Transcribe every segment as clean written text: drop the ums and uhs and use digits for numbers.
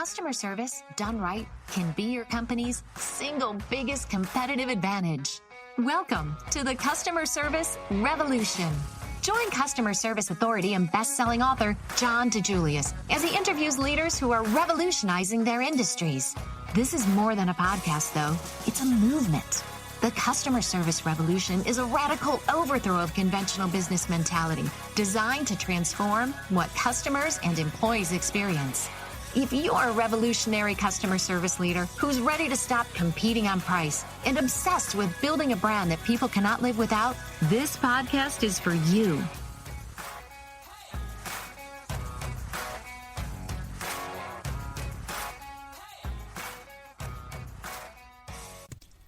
Customer service, done right, can be your company's single biggest competitive advantage. Welcome to the Customer Service Revolution. Join customer service authority and best-selling author John DiJulius as he interviews leaders who are revolutionizing their industries. This is more than a podcast, though. It's a movement. The Customer Service Revolution is a radical overthrow of conventional business mentality designed to transform what customers and employees experience. If you're a revolutionary customer service leader who's ready to stop competing on price and obsessed with building a brand that people cannot live without, this podcast is for you.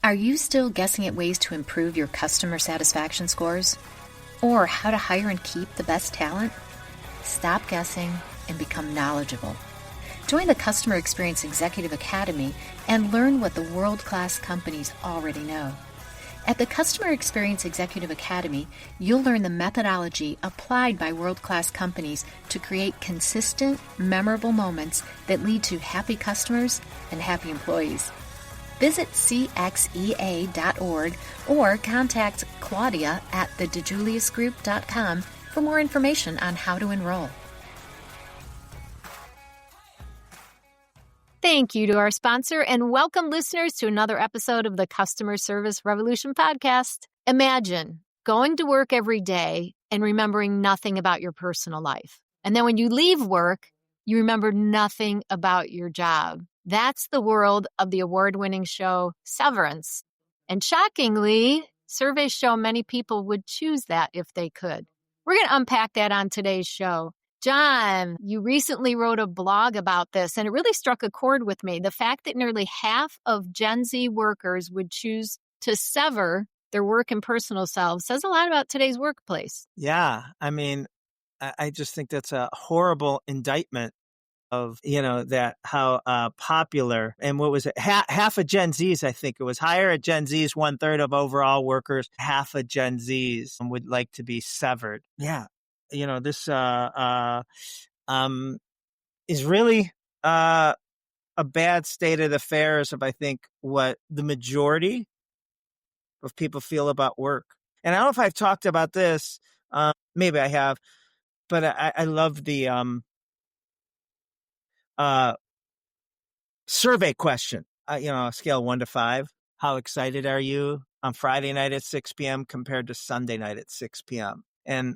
Are you still guessing at ways to improve your customer satisfaction scores? Or how to hire and keep the best talent? Stop guessing and become knowledgeable. Join the Customer Experience Executive Academy and learn what the world-class companies already know. At the Customer Experience Executive Academy, you'll learn the methodology applied by world-class companies to create consistent, memorable moments that lead to happy customers and happy employees. Visit cxea.org or contact Claudia at thedijuliusgroup.com for more information on how to enroll. Thank you to our sponsor, and welcome listeners to another episode of the Customer Service Revolution podcast. Imagine going to work every day and remembering nothing about your personal life. And then when you leave work, you remember nothing about your job. That's the world of the award-winning show Severance. And shockingly, surveys show many people would choose that if they could. We're going to unpack that on today's show. John, you recently wrote a blog about this, and it really struck a chord with me. The fact that nearly half of Gen Z workers would choose to sever their work and personal selves says a lot about today's workplace. Yeah, I mean, I just think that's a horrible indictment of, that how popular, and what was it? Half of Gen Zs, I think it was higher at Gen Zs, 1/3 of overall workers, half of Gen Zs would like to be severed. Yeah. This is really a bad state of affairs of, I think, what the majority of people feel about work. And I don't know if I've talked about this. Maybe I have, but I love the survey question. A scale of 1 to 5. How excited are you on Friday night at 6 p.m. compared to Sunday night at 6 p.m.? And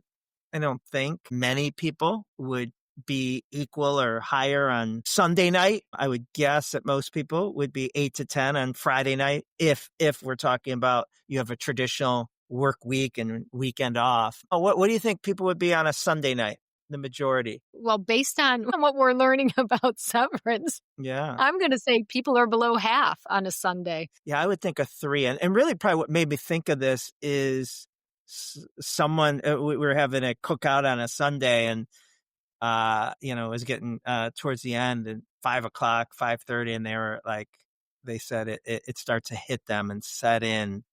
I don't think many people would be equal or higher on Sunday night. I would guess that most people would be 8 to 10 on Friday night. If we're talking about you have a traditional work week and weekend off. What do you think people would be on a Sunday night? The majority. Well, based on what we're learning about severance, yeah, I'm going to say people are below half on a Sunday. Yeah, I would think a 3. And really probably what made me think of this is someone, we were having a cookout on a Sunday, and it was getting towards the end, and 5 o'clock, 5:30, and they said it starts to hit them and set in,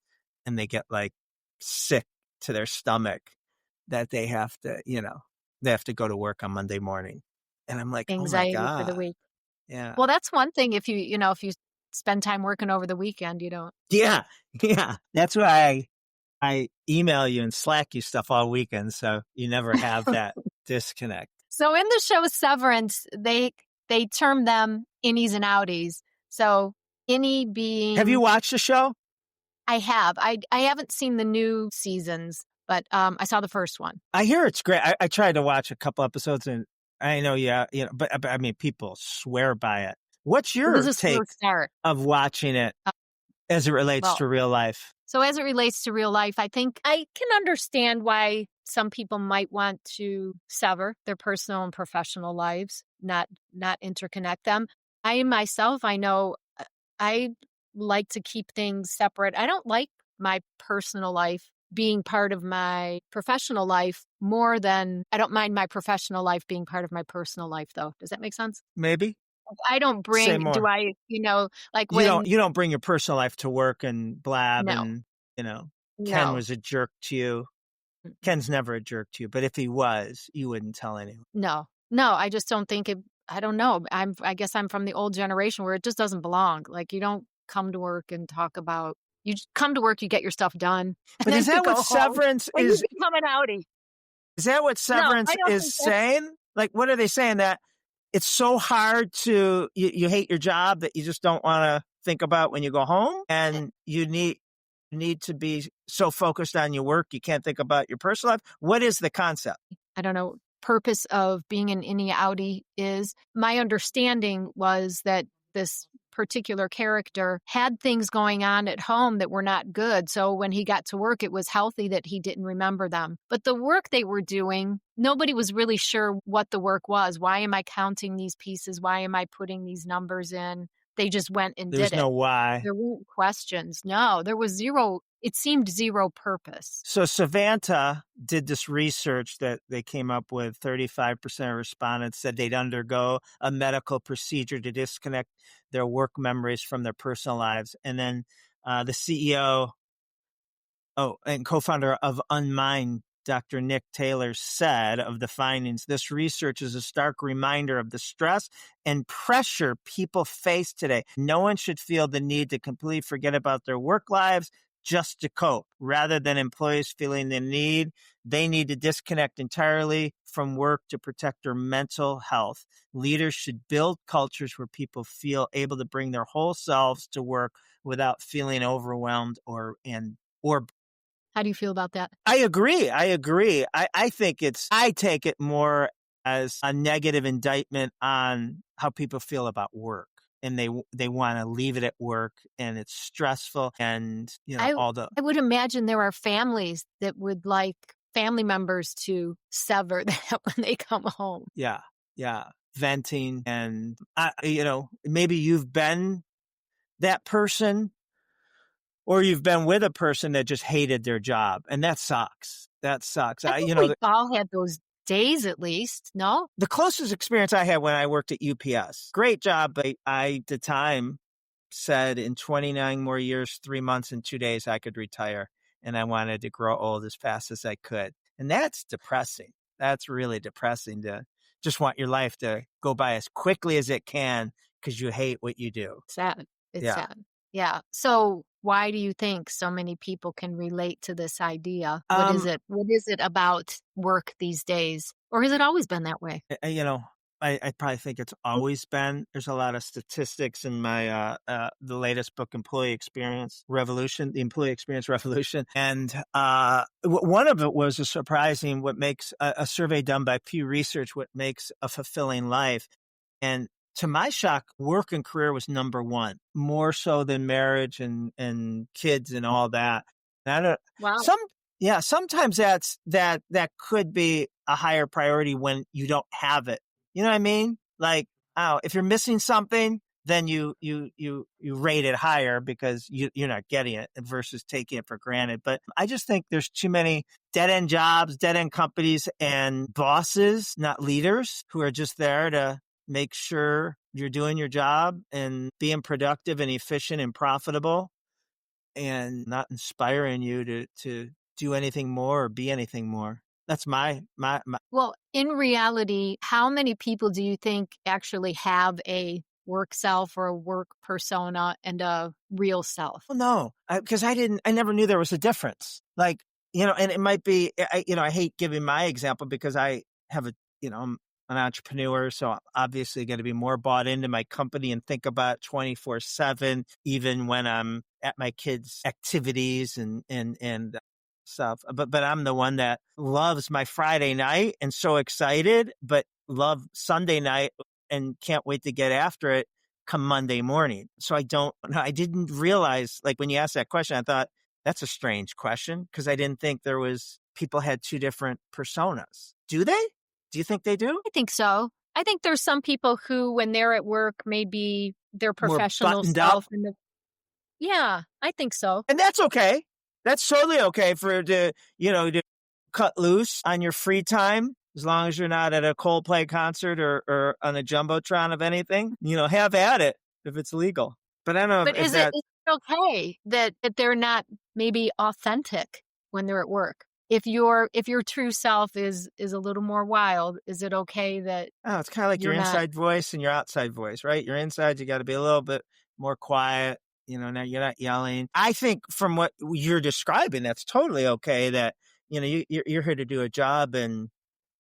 and they get like sick to their stomach that they have to go to work on Monday morning. And I'm like, anxiety oh my God. for the week. Yeah. Well, that's one thing. If you spend time working over the weekend, you don't. Yeah. That's why I email you and Slack you stuff all weekend, so you never have that disconnect. So in the show Severance, they term them innies and outies. So innie being... Have you watched the show? I have. I haven't seen the new seasons, but I saw the first one. I hear it's great. I tried to watch a couple episodes, and I know, but I mean, people swear by it. What's your take of watching it as it relates to real life? So as it relates to real life, I think I can understand why some people might want to sever their personal and professional lives, not interconnect them. I know I like to keep things separate. I don't like my personal life being part of my professional life more than I don't mind my professional life being part of my personal life, though. Does that make sense? Maybe. I don't bring, do I, like when... You don't bring your personal life to work and blab no. and, Ken was a jerk to you. Ken's never a jerk to you, but if he was, you wouldn't tell anyone. No, I just don't think I don't know. I guess I'm from the old generation where it just doesn't belong. Like, you don't come to work and talk about, you just come to work, you get your stuff done, and But then is you that go what home severance when you is? become an outie. Is that what No, severance I don't is think that's, saying? Like, what are they saying? That it's so hard to, you hate your job that you just don't want to think about when you go home, and you need to be so focused on your work you can't think about your personal life. What is the concept? I don't know, purpose of being an innie outie is. My understanding was that this particular character had things going on at home that were not good. So when he got to work, it was healthy that he didn't remember them. But the work they were doing, nobody was really sure what the work was. Why am I counting these pieces? Why am I putting these numbers in? They just went and There's did it. no why. There weren't questions. No, there was zero. It seemed zero purpose. So Savanta did this research that they came up with. 35% of respondents said they'd undergo a medical procedure to disconnect their work memories from their personal lives. And then the CEO and co-founder of Unmind, Dr. Nick Taylor, said of the findings, this research is a stark reminder of the stress and pressure people face today. No one should feel the need to completely forget about their work lives just to cope. Rather than employees feeling they need to disconnect entirely from work to protect their mental health. Leaders should build cultures where people feel able to bring their whole selves to work without feeling overwhelmed or How do you feel about that? I agree. I think I take it more as a negative indictment on how people feel about work. And they want to leave it at work, and it's stressful, and I would imagine there are families that would like family members to sever that when they come home. Yeah. Venting, and maybe you've been that person, or you've been with a person that just hated their job, and that sucks. I think we've all had those days at least, no? The closest experience I had when I worked at UPS, great job, but I at the time said in 29 more years, 3 months and 2 days, I could retire, and I wanted to grow old as fast as I could. And that's depressing. That's really depressing, to just want your life to go by as quickly as it can because you hate what you do. Sad. It's sad. Yeah. So why do you think so many people can relate to this idea? What is it? What is it about work these days? Or has it always been that way? I probably think it's always been. There's a lot of statistics in my the latest book, The Employee Experience Revolution. And one of it was what makes a survey done by Pew Research, what makes a fulfilling life. And to my shock, work and career was number one, more so than marriage and kids and all that. And wow. Sometimes that could be a higher priority when you don't have it. You know what I mean? Like, if you're missing something, then you rate it higher because you're not getting it versus taking it for granted. But I just think there's too many dead-end jobs, dead-end companies, and bosses, not leaders, who are just there to make sure you're doing your job and being productive and efficient and profitable, and not inspiring you to do anything more or be anything more. That's my. Well, in reality, how many people do you think actually have a work self or a work persona and a real self? Well, no, because I never knew there was a difference. Like, and it might be, I hate giving my example because I have I'm an entrepreneur, so I'm obviously going to be more bought into my company and think about 24/7, even when I'm at my kids' activities and stuff. But I'm the one that loves my Friday night and so excited, but love Sunday night and can't wait to get after it come Monday morning. So I didn't realize, like, when you asked that question, I thought that's a strange question because I didn't think people had two different personas. Do they? Do you think they do? I think so. I think there's some people who, when they're at work, maybe their professional self. Yeah, I think so. And that's okay. That's totally okay to cut loose on your free time, as long as you're not at a Coldplay concert or on a Jumbotron of anything. Have at it if it's legal. But I don't know. But is it okay that they're not maybe authentic when they're at work? if your true self is a little more wild, is it okay that Oh, it's kind of like your you're not? inside voice and your outside voice, right? Your inside, you got to be a little bit more quiet. Now you're not yelling. I think from what you're describing, that's totally okay. That you're here to do a job, and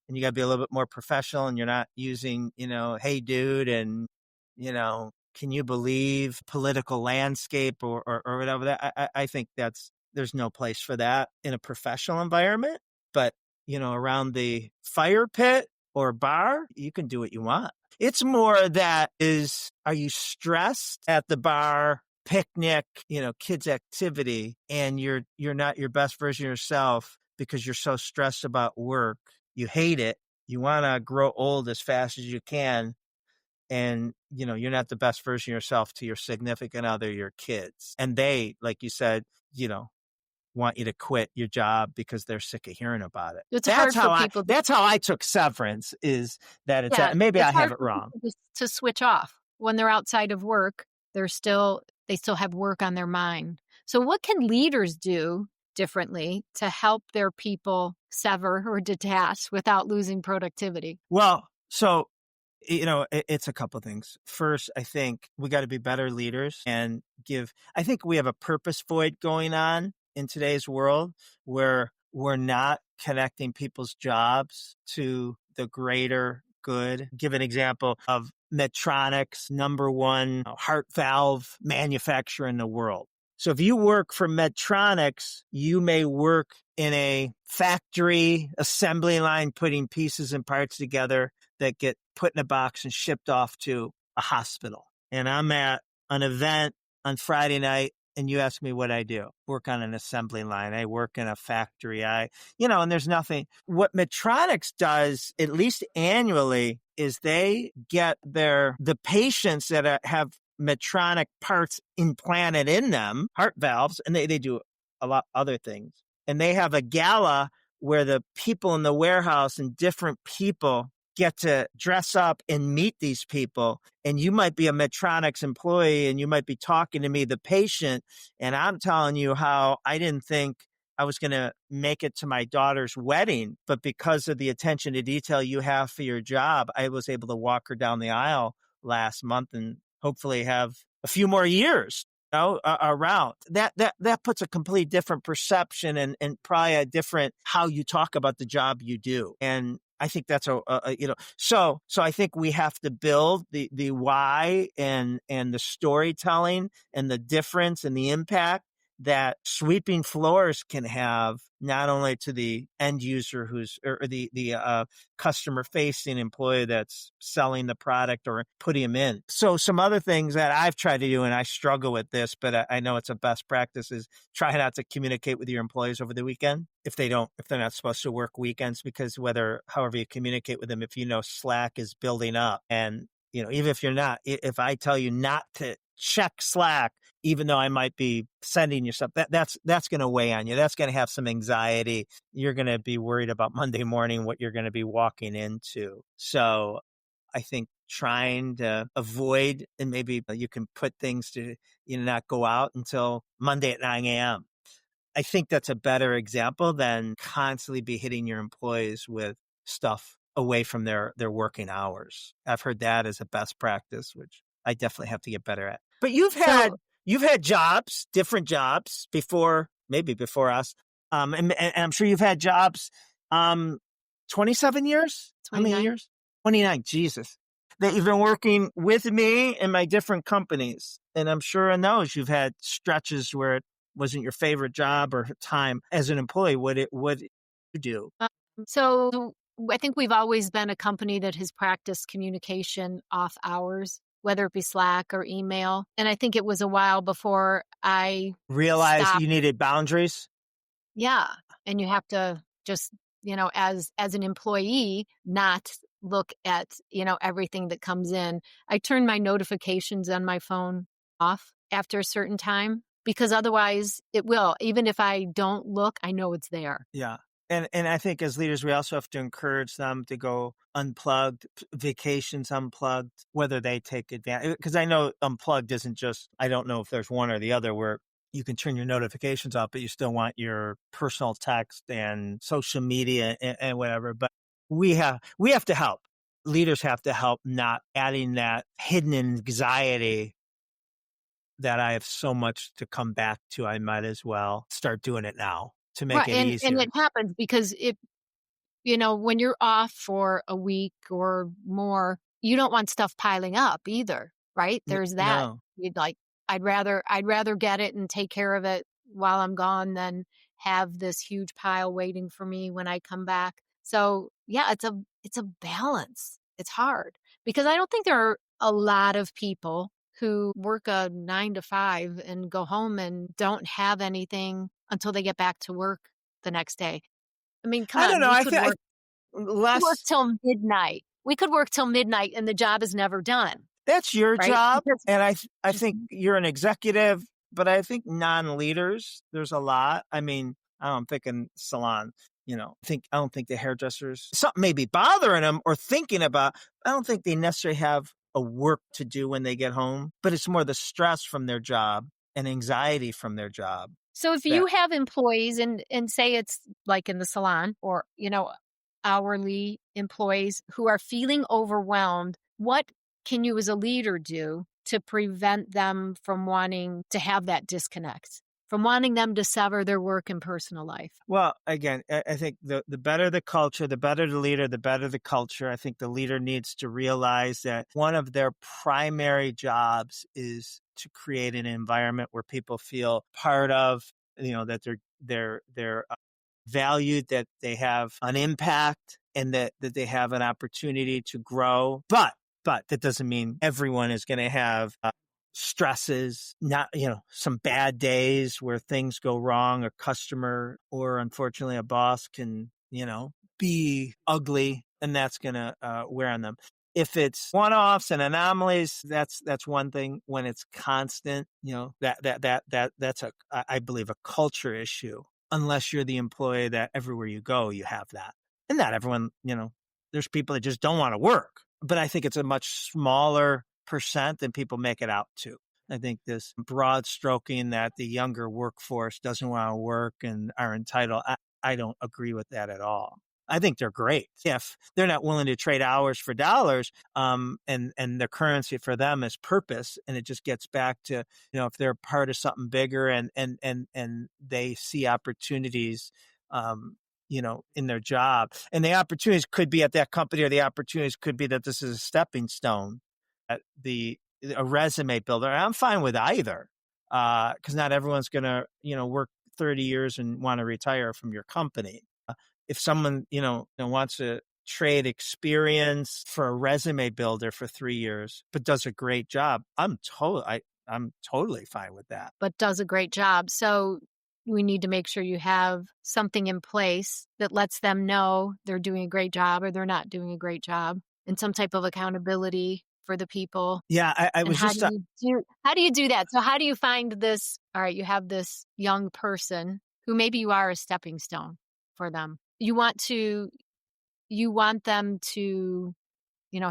you got to be a little bit more professional, and you're not using hey dude, and can you believe political landscape or whatever. That I think there's no place for that in a professional environment. But around the fire pit or bar, you can do what you want. It's more are you stressed at the bar, picnic, kids activity, and you're not your best version of yourself because you're so stressed about work. You hate it. You want to grow old as fast as you can. And, you're not the best version of yourself to your significant other, your kids. And they, like you said, want you to quit your job because they're sick of hearing about it. It's hard for people. That's how I took Severance, is that maybe I have it wrong. To switch off when they're outside of work, they still have work on their mind. So what can leaders do differently to help their people sever or detach without losing productivity? Well, so it's a couple of things. First, I think we got to be better leaders and I think we have a purpose void going on in today's world where we're not connecting people's jobs to the greater good. Give an example of Medtronic's #1 heart valve manufacturer in the world. So if you work for Medtronics, you may work in a factory assembly line, putting pieces and parts together that get put in a box and shipped off to a hospital. And I'm at an event on Friday night, and you ask me what I do. Work on an assembly line. I work in a factory. And there's nothing. What Medtronics does, at least annually, is they get the patients that have Medtronic parts implanted in them, heart valves, and they do a lot of other things. And they have a gala where the people in the warehouse and different people get to dress up and meet these people. And you might be a Medtronics employee, and you might be talking to me, the patient, and I'm telling you how I didn't think I was going to make it to my daughter's wedding, but because of the attention to detail you have for your job, I was able to walk her down the aisle last month and hopefully have a few more years around. That puts a completely different perception and probably a different how you talk about the job you do. And I think that's so I think we have to build the why and the storytelling and the difference and the impact that sweeping floors can have, not only to the end user or the customer facing employee that's selling the product or putting them in. So some other things that I've tried to do, and I struggle with this, but I know it's a best practice, is try not to communicate with your employees over the weekend if they're not supposed to work weekends, because however you communicate with them, if Slack is building up, and even if you're not, if I tell you not to check Slack, even though I might be sending you something, that's going to weigh on you. That's going to have some anxiety. You're going to be worried about Monday morning, what you're going to be walking into. So I think trying to avoid, and maybe you can put things to, not go out until Monday at 9 a.m. I think that's a better example than constantly be hitting your employees with stuff away from their working hours. I've heard that as a best practice, which I definitely have to get better at. But you've had jobs, different jobs maybe before us. And I'm sure you've had jobs, 27 years? 29. How many years? 29, Jesus. That you've been working with me in my different companies. And I'm sure in those you've had stretches where it wasn't your favorite job or time as an employee. What you do? So I think we've always been a company that has practiced communication off hours, whether it be Slack or email. And I think it was a while before I realized you needed boundaries. Yeah. And you have to just, as an employee, not look at, everything that comes in. I turn my notifications on my phone off after a certain time, because otherwise it will. Even if I don't look, I know it's there. Yeah. And I think as leaders, we also have to encourage them to go unplugged, vacations unplugged, whether they take advantage. Because I know unplugged isn't just, I don't know if there's one or the other, where you can turn your notifications off, but you still want your personal text and social media and whatever. But we have to help. Leaders have to help not adding that hidden anxiety that I have so much to come back to. I might as well start doing it now to make it easier. And it happens because when you're off for a week or more, you don't want stuff piling up either, right? There's that. No. You'd like, I'd rather get it and take care of it while I'm gone than have this huge pile waiting for me when I come back. So yeah, it's a balance. It's hard because I don't think there are a lot of people who work a 9 to 5 and go home and don't have anything until they get back to work the next day. I mean, come on. I don't know. We could Less work till midnight. We could work till midnight and the job is never done. That's your right? job. Because, And I think you're an executive, but I think non-leaders, there's a lot. I mean, I'm thinking salon, I don't think the hairdressers, something may be bothering them or thinking about, I don't think they necessarily have a work to do when they get home, but it's more the stress from their job and anxiety from their job. So if you have employees and say it's like in the salon or, hourly employees who are feeling overwhelmed, what can you as a leader do to prevent them from wanting to have that disconnect, from wanting them to sever their work and personal life? Well, again, I think the better the culture, the better the leader, the better the culture. I think the leader needs to realize that one of their primary jobs is to create an environment where people feel part of, that they're valued, that they have an impact, and that they have an opportunity to grow. But that doesn't mean everyone is going to have stresses, not, some bad days where things go wrong, a customer or unfortunately a boss can, be ugly, and that's going to wear on them. If it's one-offs and anomalies, that's one thing. When it's constant, that's I believe a culture issue, unless you're the employee that everywhere you go, you have that. And not everyone, there's people that just don't want to work, but I think it's a much smaller percent than people make it out to. I think this broad stroking that the younger workforce doesn't want to work and are entitled, I don't agree with that at all. I think they're great if they're not willing to trade hours for dollars. And the currency for them is purpose. And it just gets back to, if they're part of something bigger and they see opportunities, in their job, and the opportunities could be at that company, or the opportunities could be that this is a stepping stone at a resume builder. And I'm fine with either. Cause not everyone's going to, work 30 years and want to retire from your company. If someone, wants to trade experience for a resume builder for 3 years, but does a great job, I'm totally fine with that. But does a great job. So we need to make sure you have something in place that lets them know they're doing a great job or they're not doing a great job, and some type of accountability for the people. Yeah, I was just. How do you do that? So how do you find this? All right, you have this young person who maybe you are a stepping stone for them. You want them to,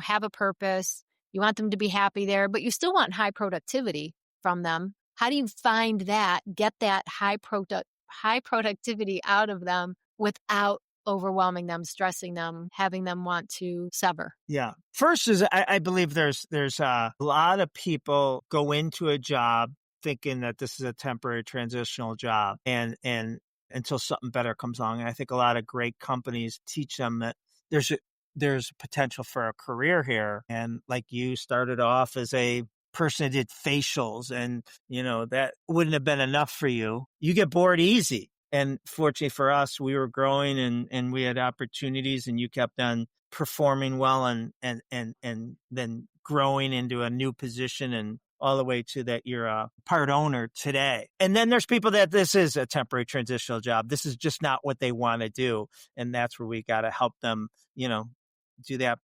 have a purpose. You want them to be happy there, but you still want high productivity from them. How do you find that, get that high productivity out of them without overwhelming them, stressing them, having them want to sever? Yeah. First is I believe there's a lot of people go into a job thinking that this is a temporary transitional job and until something better comes along. And I think a lot of great companies teach them that there's potential for a career here. And like you started off as a person that did facials and, that wouldn't have been enough for you. You get bored easy. And fortunately for us, we were growing and we had opportunities, and you kept on performing well and then growing into a new position and all the way to that you're a part owner today. And then there's people that this is a temporary transitional job. This is just not what they want to do. And that's where we got to help them, do that.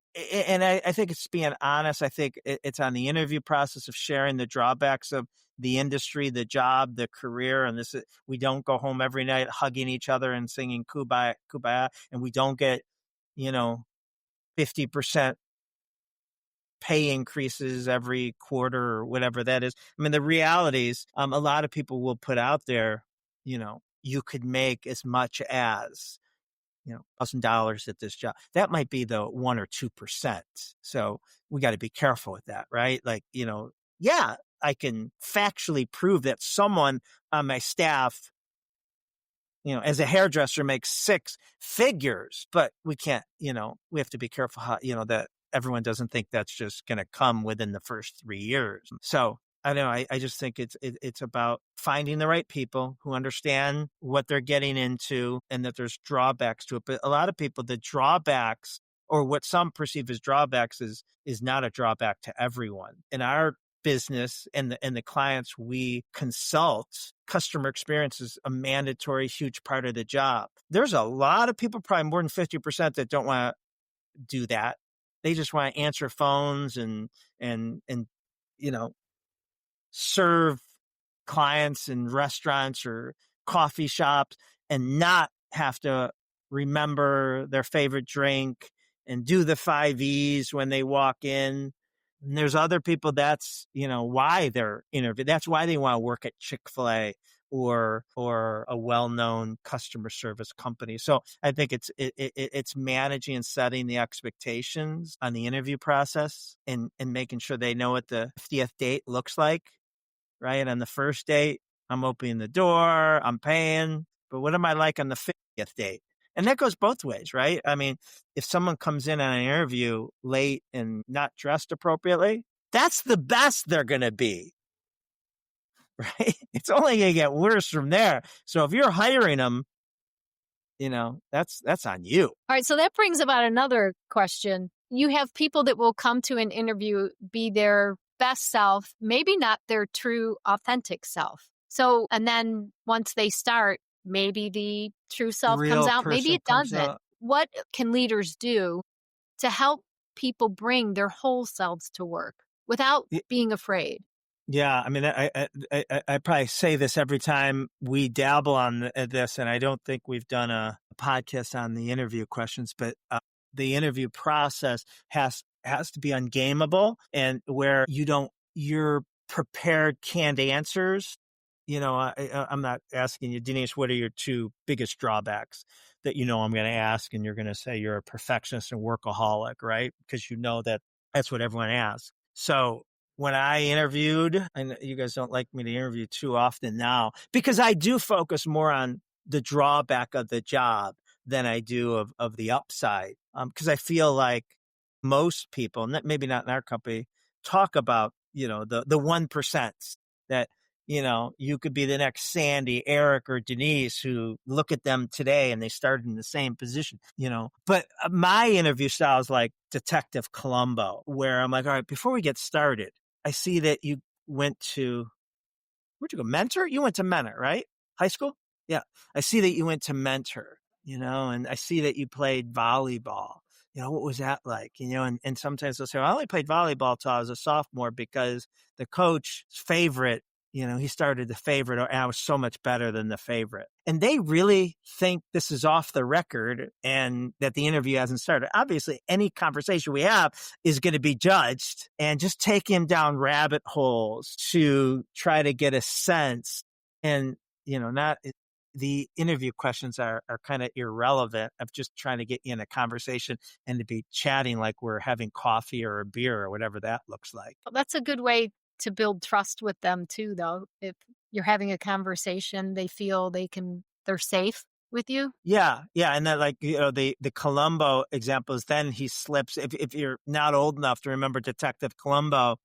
And I think it's being honest. I think it's on the interview process of sharing the drawbacks of the industry, the job, the career. And we don't go home every night hugging each other and singing Kumbaya, Kumbaya. And we don't get, 50% pay increases every quarter or whatever that is. I mean, the reality is, a lot of people will put out there, you could make as much as, $1,000 at this job. That might be the 1 or 2%. So we got to be careful with that, right? Like, yeah, I can factually prove that someone on my staff, as a hairdresser makes 6 figures, but we can't, we have to be careful how, that everyone doesn't think that's just going to come within the first 3 years. So I don't know. I just think it's about finding the right people who understand what they're getting into and that there's drawbacks to it. But a lot of people, the drawbacks or what some perceive as drawbacks is not a drawback to everyone. In our business and the clients we consult, customer experience is a mandatory, huge part of the job. There's a lot of people, probably more than 50%, that don't want to do that. They just want to answer phones and serve clients in restaurants or coffee shops and not have to remember their favorite drink and do the 5 E's when they walk in. And there's other people that's, why they're interviewed. That's why they want to work at Chick-fil-A or a well-known customer service company. So I think it's managing and setting the expectations on the interview process and making sure they know what the 50th date looks like, right? On the first date, I'm opening the door, I'm paying, but what am I like on the 50th date? And that goes both ways, right? I mean, if someone comes in on an interview late and not dressed appropriately, that's the best they're going to be, right? It's only going to get worse from there. So if you're hiring them, that's on you. All right. So that brings about another question. You have people that will come to an interview, be their best self, maybe not their true, authentic self. So, and then once they start, maybe the true self comes out, maybe it doesn't. What can leaders do to help people bring their whole selves to work without being afraid? Yeah, I mean, I probably say this every time we dabble on this, and I don't think we've done a podcast on the interview questions, but the interview process has to be ungameable, and where you're prepared canned answers. I'm not asking you, Denise, what are your 2 biggest drawbacks that I'm going to ask, and you're going to say you're a perfectionist and workaholic, right? Because that's what everyone asks. So when I interviewed, and you guys don't like me to interview too often now, because I do focus more on the drawback of the job than I do of the upside. Because I feel like most people, maybe not in our company, talk about, the 1% that, you could be the next Sandy, Eric, or Denise who look at them today and they started in the same position, But my interview style is like Detective Columbo, where I'm like, all right, before we get started, I see that you went to, where'd you go? Mentor? You went to Mentor, right? High school? Yeah. I see that you went to Mentor, and I see that you played volleyball. What was that like? And sometimes they'll say, well, I only played volleyball till I was a sophomore because the coach's favorite, he started the favorite and I was so much better than the favorite. And they really think this is off the record and that the interview hasn't started. Obviously, any conversation we have is going to be judged, and just take him down rabbit holes to try to get a sense. And, not the interview questions are kind of irrelevant of just trying to get you in a conversation and to be chatting like we're having coffee or a beer or whatever that looks like. Well, that's a good way to build trust with them too, though. If you're having a conversation, they feel they're safe with you. Yeah. And then the Columbo example is then he slips. If you're not old enough to remember Detective Columbo,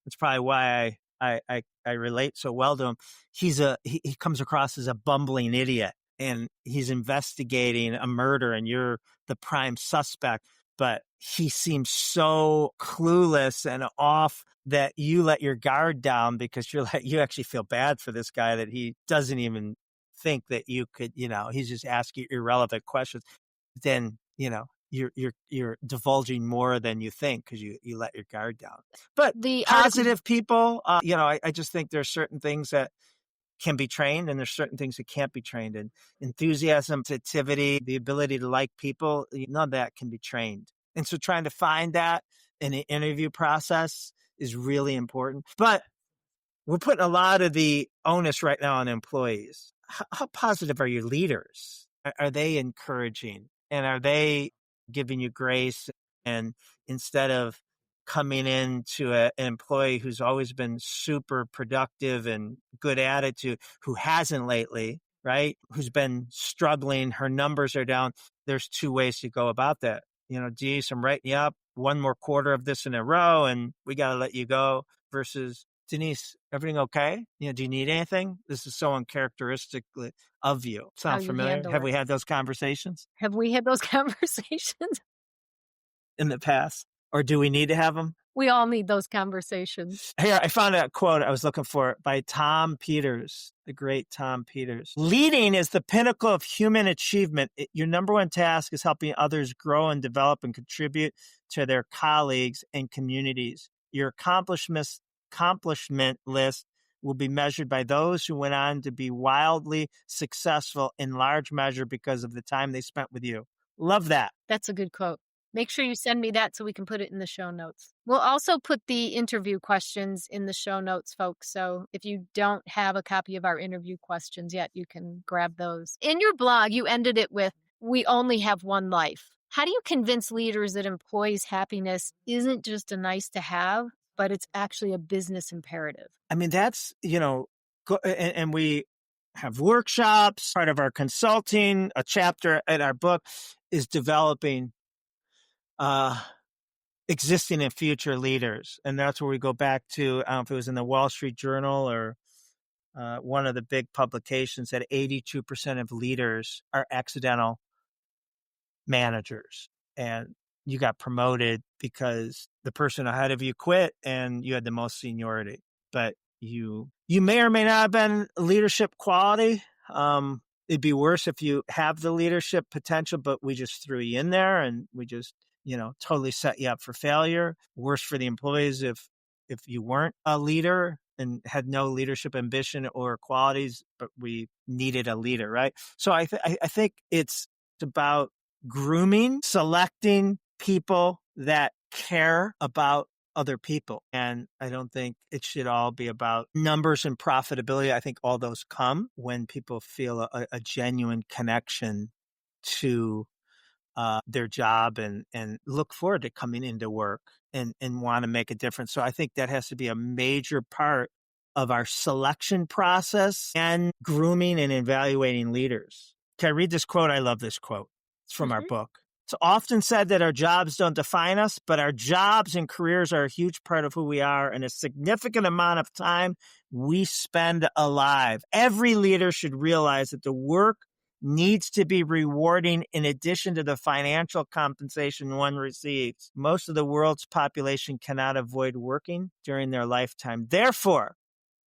that's probably why I relate so well to him. He comes across as a bumbling idiot, and he's investigating a murder and you're the prime suspect, but he seems so clueless and off that you let your guard down because you actually feel bad for this guy that he doesn't even think that you could, he's just asking irrelevant questions. Then, you're divulging more than you think because you let your guard down. But the positive people, I just think there's certain things that can be trained and there's certain things that can't be trained. And enthusiasm, sensitivity, the ability to like people, none of that can be trained. And so trying to find that in the interview process is really important. But we're putting a lot of the onus right now on employees. How positive are your leaders? Are they encouraging? And are they giving you grace? And instead of coming into an employee who's always been super productive and good attitude, who hasn't lately, right? Who's been struggling, her numbers are down. There's two ways to go about that. Geez, I'm writing you up one more quarter of this in a row and we got to let you go, versus, Denise, everything okay? Do you need anything? This is so uncharacteristic of you. Sound familiar? Have we had those conversations? Have we had those conversations? In the past? Or do we need to have them? We all need those conversations. Here, I found a quote I was looking for by Tom Peters, the great Tom Peters. Leading is the pinnacle of human achievement. Your number one task is helping others grow and develop and contribute to their colleagues and communities. Your accomplishment list will be measured by those who went on to be wildly successful in large measure because of the time they spent with you. Love that. That's a good quote. Make sure you send me that so we can put it in the show notes. We'll also put the interview questions in the show notes, folks. So if you don't have a copy of our interview questions yet, you can grab those. In your blog, you ended it with, "We only have one life." How do you convince leaders that employees' happiness isn't just a nice to have, but it's actually a business imperative? I mean, that's, and we have workshops. Part of our consulting, a chapter in our book is developing existing and future leaders. And that's where we go back to, I don't know if it was in the Wall Street Journal or one of the big publications, that 82% of leaders are accidental managers. And you got promoted because the person ahead of you quit and you had the most seniority. But you may or may not have been leadership quality. It'd be worse if you have the leadership potential, but we just threw you in there and we just totally set you up for failure. Worse for the employees if you weren't a leader and had no leadership ambition or qualities, but we needed a leader, right? So I think it's about grooming, selecting people that care about other people. And I don't think it should all be about numbers and profitability. I think all those come when people feel a genuine connection to their job and look forward to coming into work and want to make a difference. So I think that has to be a major part of our selection process and grooming and evaluating leaders. Can I read this quote? I love this quote. It's from our book. It's often said that our jobs don't define us, but our jobs and careers are a huge part of who we are and a significant amount of time we spend alive. Every leader should realize that the work needs to be rewarding in addition to the financial compensation one receives. Most of the world's population cannot avoid working during their lifetime. Therefore,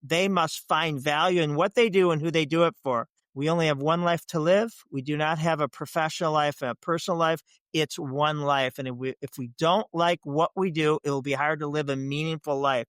they must find value in what they do and who they do it for. We only have one life to live. We do not have a professional life and a personal life. It's one life. And if we don't like what we do, it will be hard to live a meaningful life.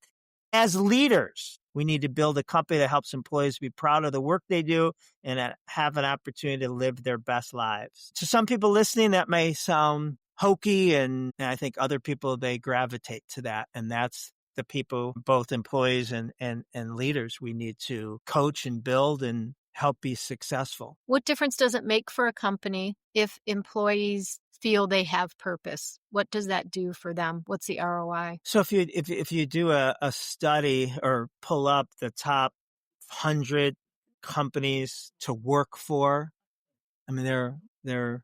As leaders, we need to build a company that helps employees be proud of the work they do and have an opportunity to live their best lives. To some people listening, that may sound hokey, and I think other people, they gravitate to that. And that's the people, both employees and leaders, we need to coach and build and help be successful. What difference does it make for a company if employees feel they have purpose? What does that do for them? What's the ROI? So if you do a study or pull up the top 100 companies to work for, I mean, they're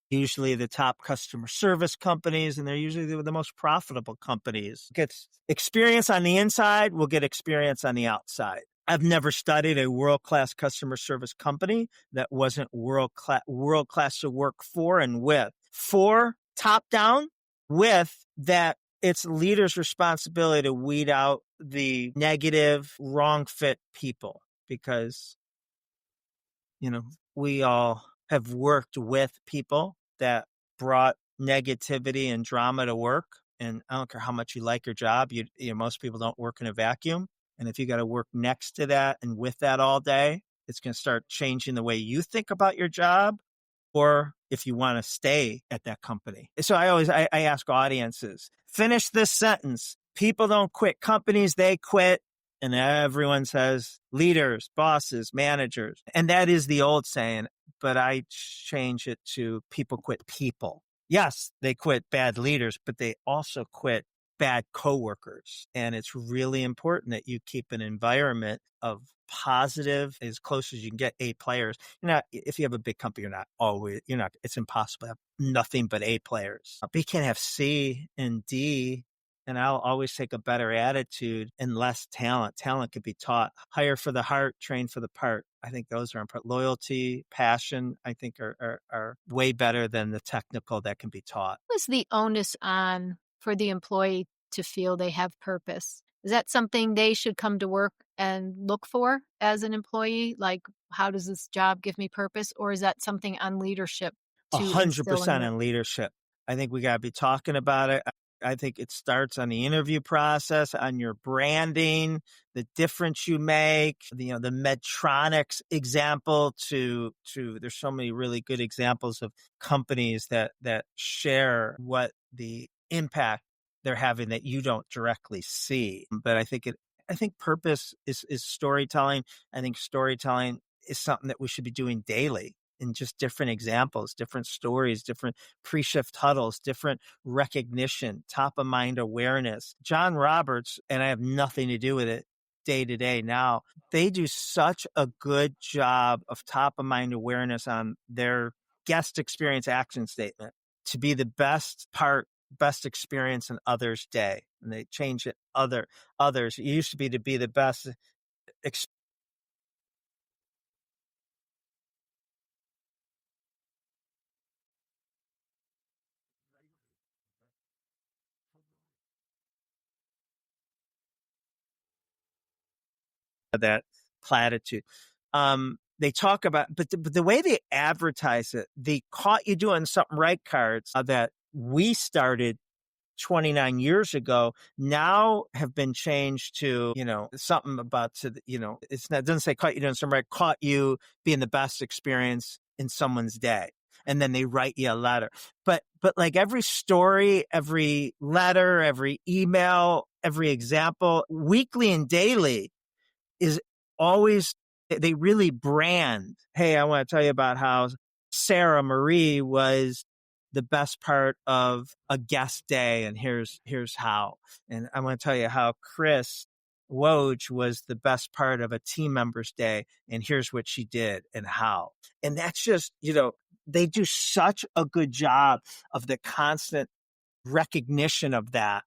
usually the top customer service companies, and they're usually the most profitable companies. Gets experience on the inside, will get experience on the outside. I've never studied a world-class customer service company that wasn't world-class to work for and with. For top down, with that, it's leaders' responsibility to weed out the negative, wrong fit people, because, we all have worked with people that brought negativity and drama to work. And I don't care how much you like your job. Most people don't work in a vacuum. And if you got to work next to that and with that all day, it's going to start changing the way you think about your job or if you want to stay at that company. So I ask audiences, finish this sentence. People don't quit companies, they quit. And everyone says leaders, bosses, managers. And that is the old saying, but I change it to people quit people. Yes, they quit bad leaders, but they also quit bad coworkers. And it's really important that you keep an environment of positive, as close as you can get A players. If you have a big company, it's impossible to have nothing but A players. But you can't have C and D. And I'll always take a better attitude and less talent. Talent could be taught. Hire for the heart, train for the part. I think those are important. Loyalty, passion, I think are way better than the technical that can be taught. What's the onus on for the employee to feel they have purpose? Is that something they should come to work and look for as an employee? Like, how does this job give me purpose? Or is that something on leadership to instill in 100% them? on leadership. I think we got to be talking about it. I think it starts on the interview process, on your branding, the difference you make, the Medtronics example to there's so many really good examples of companies that share what the impact they're having that you don't directly see. But I think purpose is storytelling. I think storytelling is something that we should be doing daily. In just different examples, different stories, different pre-shift huddles, different recognition, top of mind awareness. John Roberts, and I have nothing to do with it day to day now, they do such a good job of top of mind awareness on their guest experience action statement to be the best experience in others' day. And they change it others. It used to be to be the best experience that platitude. They talk about, but the way they advertise it, the caught you doing something right cards that we started 29 years ago now have been changed to, something about it doesn't say caught you doing something right, caught you being the best experience in someone's day. And then they write you a letter. But like every story, every letter, every email, every example, weekly and daily is always, they really brand. Hey, I want to tell you about how Sarah Marie was the best part of a guest day, and here's how. And I want to tell you how Chris Woj was the best part of a team member's day, and here's what she did and how. And that's just, they do such a good job of the constant recognition of that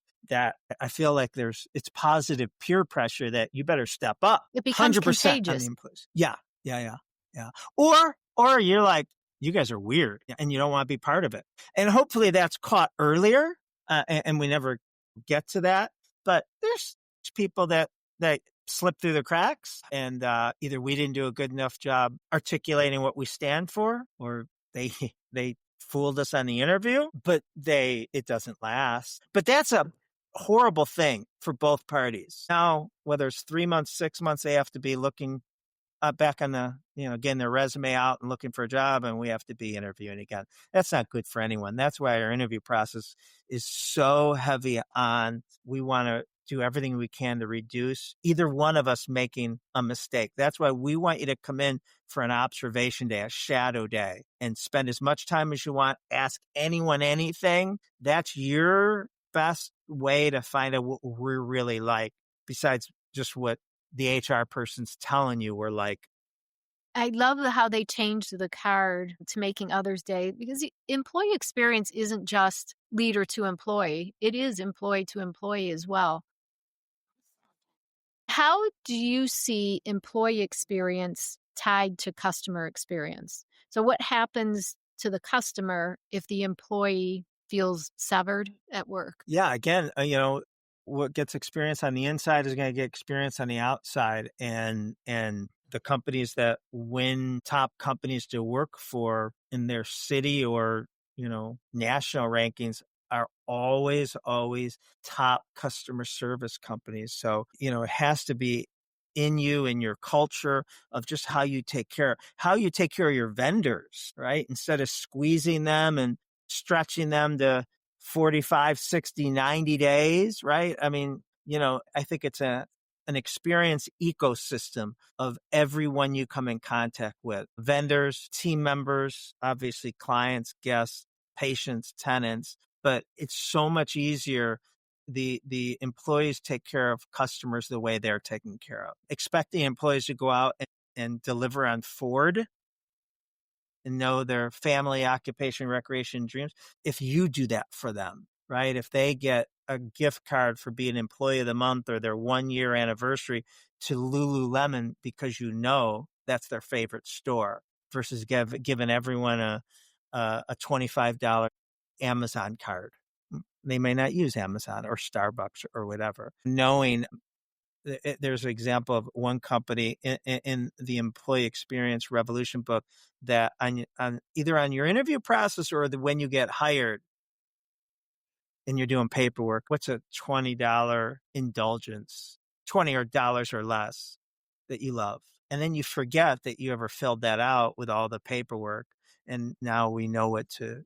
I feel like it's positive peer pressure that you better step up. It becomes 100% contagious. on the employees. Yeah. Or you're like, you guys are weird and you don't want to be part of it. And hopefully that's caught earlier, and we never get to that. But there's people that slip through the cracks, and either we didn't do a good enough job articulating what we stand for, or they fooled us on the interview, but it doesn't last. But that's a horrible thing for both parties. Now, whether it's 3 months, 6 months, they have to be looking back on getting their resume out and looking for a job, and we have to be interviewing again. That's not good for anyone. That's why our interview process is so heavy on, we want to do everything we can to reduce either one of us making a mistake. That's why we want you to come in for an observation day, a shadow day, and spend as much time as you want. Ask anyone anything. That's your best way to find out what we're really like, besides just what the HR person's telling you we're like. I love how they changed the card to making others' day, because the employee experience isn't just leader to employee. It is employee to employee as well. How do you see employee experience tied to customer experience? So what happens to the customer if the employee feels severed at work? Yeah, again, what gets experience on the inside is going to get experience on the outside, and the companies that win top companies to work for in their city or national rankings are always top customer service companies. So it has to be in you and your culture of just how you take care of your vendors, right? Instead of squeezing them and stretching them to 45, 60, 90 days, right? I mean, I think it's an experience ecosystem of everyone you come in contact with, vendors, team members, obviously clients, guests, patients, tenants, but it's so much easier. The employees take care of customers the way they're taken care of. Expect the employees to go out and deliver on Ford and know their family, occupation, recreation dreams. If you do that for them, right? If they get a gift card for being employee of the month or their 1 year anniversary to Lululemon because that's their favorite store versus giving everyone a $25 Amazon card. They may not use Amazon or Starbucks or whatever. Knowing there's an example of one company in the Employee Experience Revolution book that on either on your interview process or when you get hired and you're doing paperwork, what's a $20 indulgence, $20 or less that you love? And then you forget that you ever filled that out with all the paperwork. And now we know what to,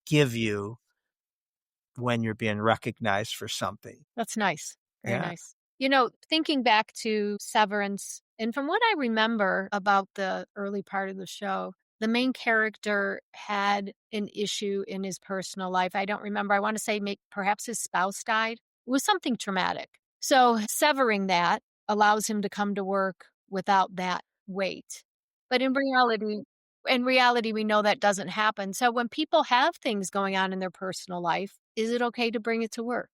give you when you're being recognized for something. That's nice. Very Yeah. nice. Thinking back to Severance, and from what I remember about the early part of the show, the main character had an issue in his personal life. I don't remember. I want to say perhaps his spouse died. It was something traumatic. So severing that allows him to come to work without that weight. But in reality, we know that doesn't happen. So when people have things going on in their personal life, is it okay to bring it to work?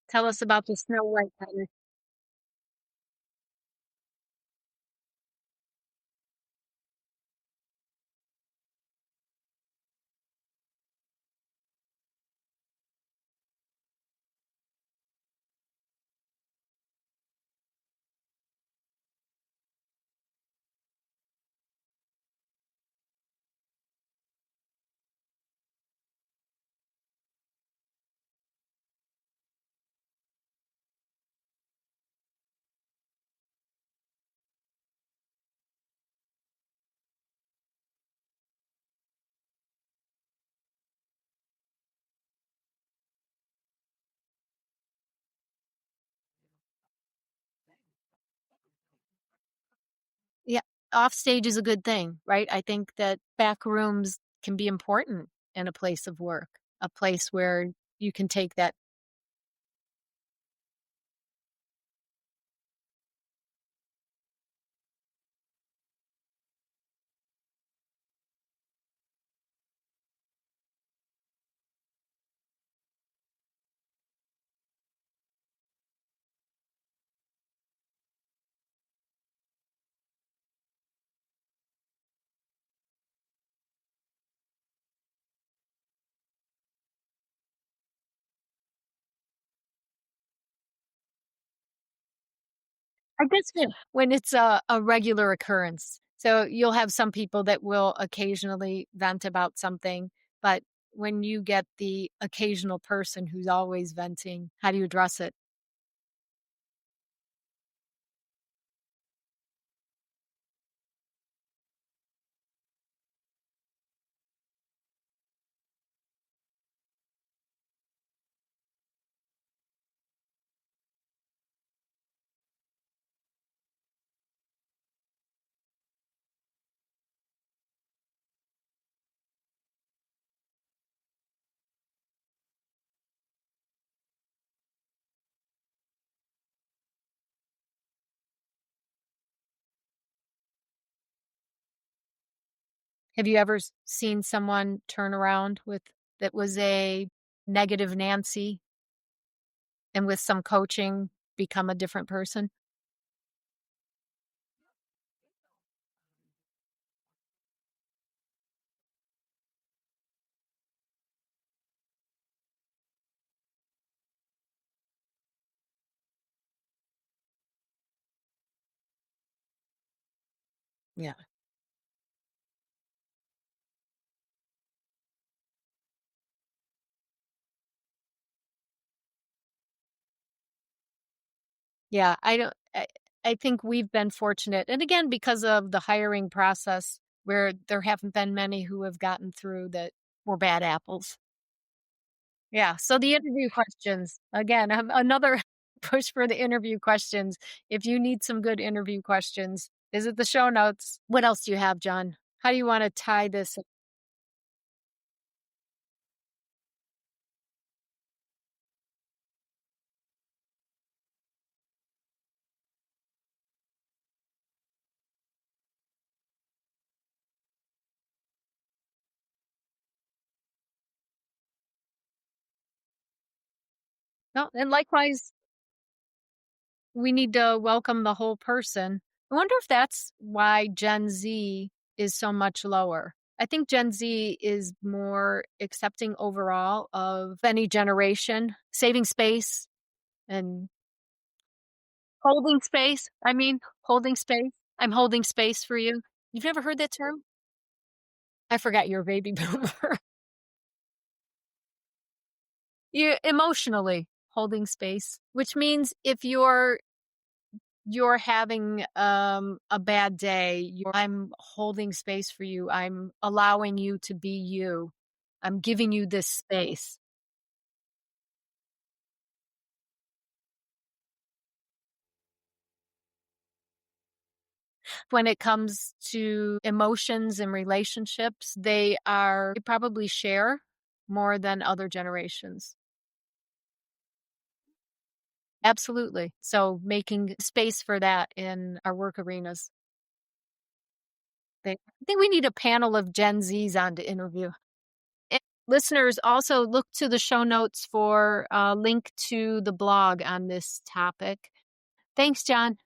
Tell us about the Snow White pattern. Yeah, off stage is a good thing, right? I think that back rooms can be important in a place of work, a place where you can take that. I guess when it's a regular occurrence. So you'll have some people that will occasionally vent about something, but when you get the occasional person who's always venting, how do you address it? Have you ever seen someone turn around with that was a negative Nancy and with some coaching become a different person? Yeah. Yeah, I think we've been fortunate. And again, because of the hiring process where there haven't been many who have gotten through that were bad apples. Yeah, so the interview questions, again, another push for the interview questions. If you need some good interview questions, visit the show notes. What else do you have, John? How do you want to tie this? No, and likewise, we need to welcome the whole person. I wonder if that's why Gen Z is so much lower. I think Gen Z is more accepting overall of any generation, saving space and holding space. I mean, holding space. I'm holding space for you. You've never heard that term? I forgot you're a baby boomer. You emotionally holding space, which means if you're having a bad day, I'm holding space for you. I'm allowing you to be you. I'm giving you this space. When it comes to emotions and relationships, they probably share more than other generations. Absolutely. So making space for that in our work arenas. I think we need a panel of Gen Zs on to interview. And listeners, also look to the show notes for a link to the blog on this topic. Thanks, John.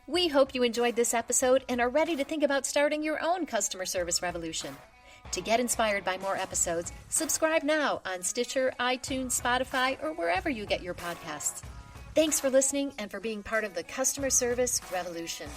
We hope you enjoyed this episode and are ready to think about starting your own customer service revolution. To get inspired by more episodes, subscribe now on Stitcher, iTunes, Spotify, or wherever you get your podcasts. Thanks for listening and for being part of the customer service revolution.